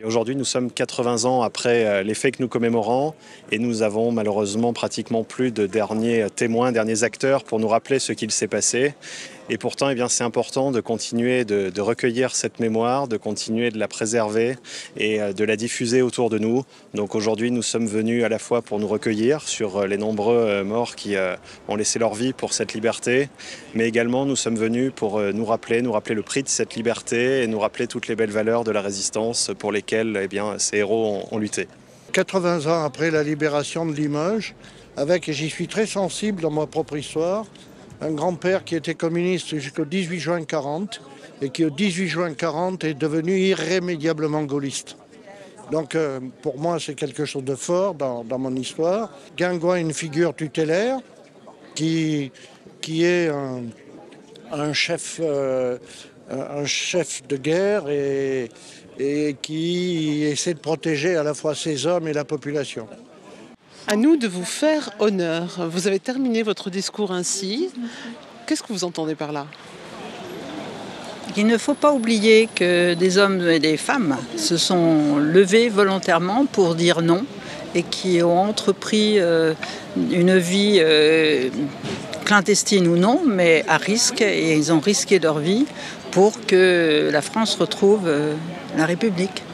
Aujourd'hui, nous sommes 80 ans après les faits que nous commémorons et nous avons malheureusement pratiquement plus de derniers témoins, derniers acteurs pour nous rappeler ce qu'il s'est passé. Et pourtant, c'est important de continuer de recueillir cette mémoire, de continuer de la préserver et de la diffuser autour de nous. Donc aujourd'hui, nous sommes venus à la fois pour nous recueillir sur les nombreux morts qui ont laissé leur vie pour cette liberté, mais également nous sommes venus pour nous rappeler le prix de cette liberté et nous rappeler toutes les belles valeurs de la résistance pour lesquelles ces héros ont lutté. 80 ans après la libération de Limoges, et j'y suis très sensible dans ma propre histoire, un grand-père qui était communiste jusqu'au 18 juin 40 et qui au 18 juin 40 est devenu irrémédiablement gaulliste. Donc pour moi c'est quelque chose de fort dans mon histoire. Guingouin est une figure tutélaire qui est un chef de guerre et qui essaie de protéger à la fois ses hommes et la population. À nous de vous faire honneur. Vous avez terminé votre discours ainsi. Qu'est-ce que vous entendez par là ? Il ne faut pas oublier que des hommes et des femmes se sont levés volontairement pour dire non et qui ont entrepris une vie clandestine ou non, mais à risque, et ils ont risqué leur vie pour que la France retrouve la République.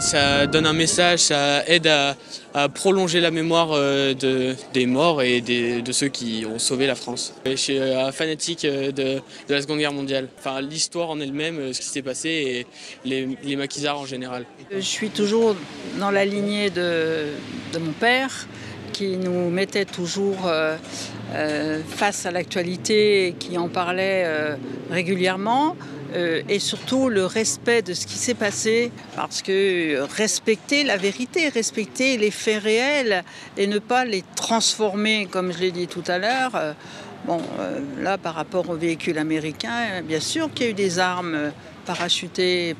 Ça donne un message, ça aide à prolonger la mémoire des morts et de ceux qui ont sauvé la France. Je suis un fanatique de la Seconde Guerre mondiale, enfin l'histoire en elle-même, ce qui s'est passé et les maquisards en général. Je suis toujours dans la lignée de mon père qui nous mettait toujours face à l'actualité et qui en parlait régulièrement. Et surtout le respect de ce qui s'est passé, parce que respecter la vérité, respecter les faits réels et ne pas les transformer, comme je l'ai dit tout à l'heure. Là, par rapport aux véhicules américains, bien sûr qu'il y a eu des armes parachutées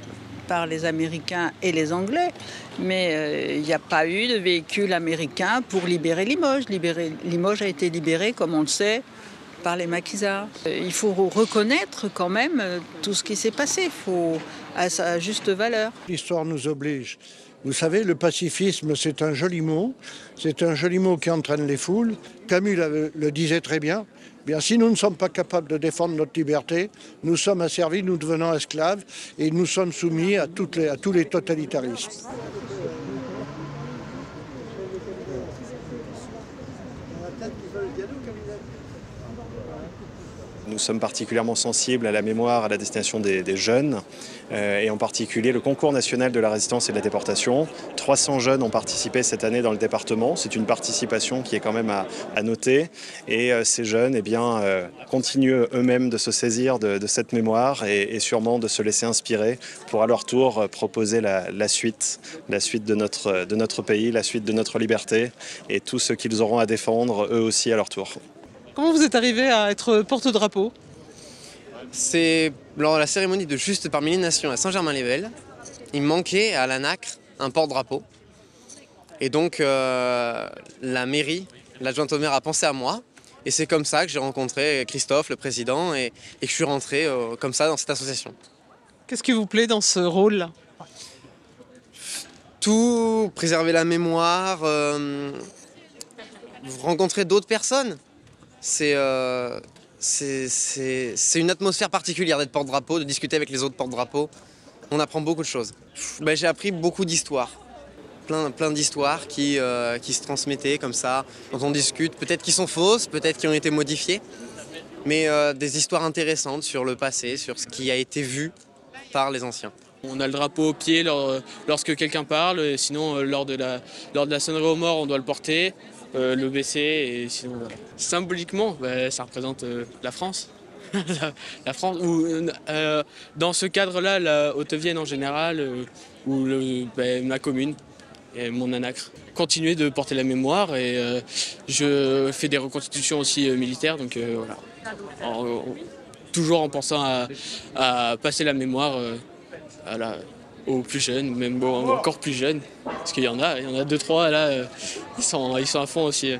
par les Américains et les Anglais, mais il n'y a pas eu de véhicule américain pour libérer Limoges. Limoges a été libéré, comme on le sait, par les maquisards. Il faut reconnaître quand même tout ce qui s'est passé, il faut à sa juste valeur. L'histoire nous oblige. Vous savez, le pacifisme, c'est un joli mot qui entraîne les foules. Camus le disait très bien. Si nous ne sommes pas capables de défendre notre liberté, nous sommes asservis, nous devenons esclaves et nous sommes soumis à tous les totalitarismes. Nous sommes particulièrement sensibles à la mémoire, à la destination des jeunes, et en particulier le concours national de la résistance et de la déportation. 300 jeunes ont participé cette année dans le département. C'est une participation qui est quand même à noter. Et ces jeunes continuent eux-mêmes de se saisir de cette mémoire et sûrement de se laisser inspirer pour à leur tour proposer la suite de notre pays, la suite de notre liberté et tout ce qu'ils auront à défendre eux aussi à leur tour. Comment vous êtes arrivé à être porte-drapeau ? C'est lors de la cérémonie de Juste parmi les Nations à Saint-Germain-les-Belles. Il me manquait à la NACRE un porte-drapeau. Et donc la mairie, l'adjointe au maire a pensé à moi. Et c'est comme ça que j'ai rencontré Christophe, le président, et que je suis rentré comme ça dans cette association. Qu'est-ce qui vous plaît dans ce rôle-là ? Tout, préserver la mémoire, rencontrer d'autres personnes. C'est une atmosphère particulière d'être porte-drapeau, de discuter avec les autres porte-drapeaux. On apprend beaucoup de choses. J'ai appris beaucoup d'histoires, plein d'histoires qui se transmettaient comme ça, dont on discute. Peut-être qui sont fausses, peut-être qui ont été modifiées, mais des histoires intéressantes sur le passé, sur ce qui a été vu par les anciens. On a le drapeau au pied lorsque quelqu'un parle, sinon lors de la sonnerie aux morts, on doit le porter. Le baisser et sinon symboliquement ça représente la France. la France ou dans ce cadre-là la Haute-Vienne en général ou ma commune et mon ANACRE. Continuer de porter la mémoire et je fais des reconstitutions aussi militaires donc voilà. Toujours en pensant à passer la mémoire voilà, aux plus jeunes, même encore plus jeunes, parce qu'il y en a 2-3 là, ils sont à fond aussi.